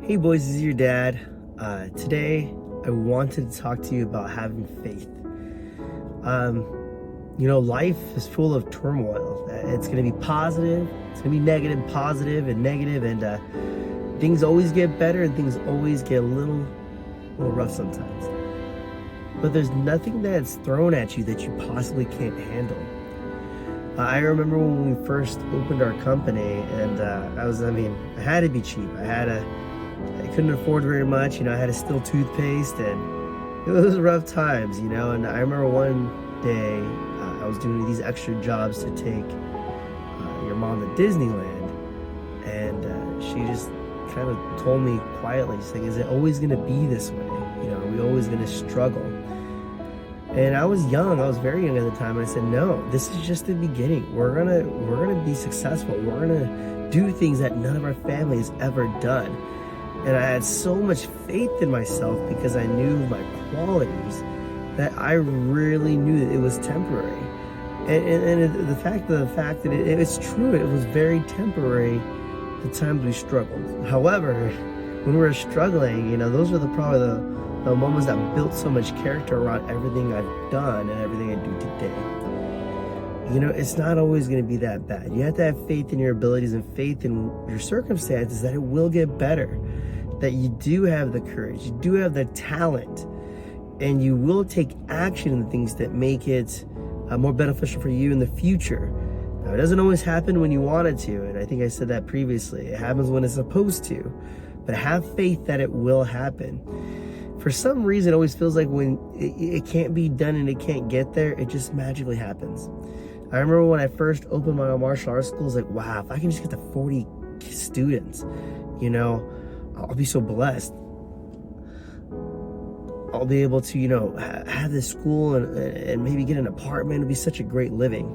Hey boys, this is your dad. Today I wanted to talk to you about having faith. Life is full of turmoil. It's going to be positive, it's going to be negative, positive, and negative, and things always get better and things always get a little rough sometimes. But there's nothing that's thrown at you that you possibly can't handle. I remember when we first opened our company, and I had to be cheap. I couldn't afford very much. I had a still toothpaste, and it was rough times, and I remember one day I was doing these extra jobs to take your mom to Disneyland, and she just kind of told me quietly, she's like, is it always going to be this way? Are we always going to struggle? And I was young, I was very young at the time, and I said, no, this is just the beginning. We're gonna be successful. We're gonna do things that none of our family has ever done. And I had so much faith in myself because I knew my qualities that I really knew that it was temporary. And the fact that it's true, it was very temporary the times we struggled. However, when we were struggling, those are probably the moments that built so much character around everything I've done and everything I do today. It's not always going to be that bad. You have to have faith in your abilities and faith in your circumstances that it will get better, that you do have the courage, you do have the talent, and you will take action in the things that make it more beneficial for you in the future. Now, it doesn't always happen when you want it to, and I think I said that previously. It happens when it's supposed to, but have faith that it will happen. For some reason, it always feels like when it can't be done and it can't get there, it just magically happens. I remember when I first opened my martial arts school, I was like, wow, if I can just get to 40 students, I'll be so blessed. I'll be able to, have this school and maybe get an apartment. It'll be such a great living.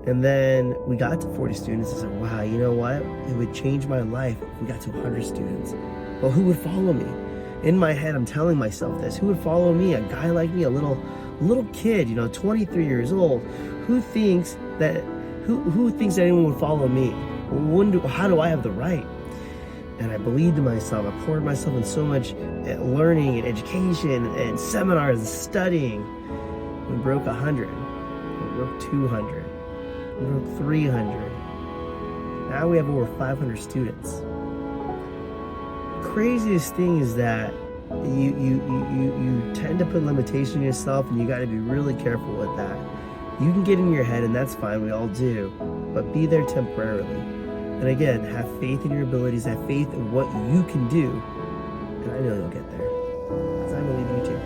And then we got to 40 students. I said, wow, you know what? It would change my life if we got to 100 students. Well, who would follow me? In my head, I'm telling myself this. Who would follow me? A guy like me, a little kid, 23 years old. Who thinks that anyone would follow me? How do I have the right? And I believed in myself. I poured myself in so much learning and education and seminars and studying. We broke 100. We broke 200. We broke 300. Now we have over 500 students. Craziest thing is that you tend to put limitation on yourself, and you got to be really careful with that. You can get in your head, and that's fine, we all do, but be there temporarily. And again, have faith in your abilities, have faith in what you can do, and I know you'll get there, because I believe in you too.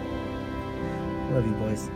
Love you, boys.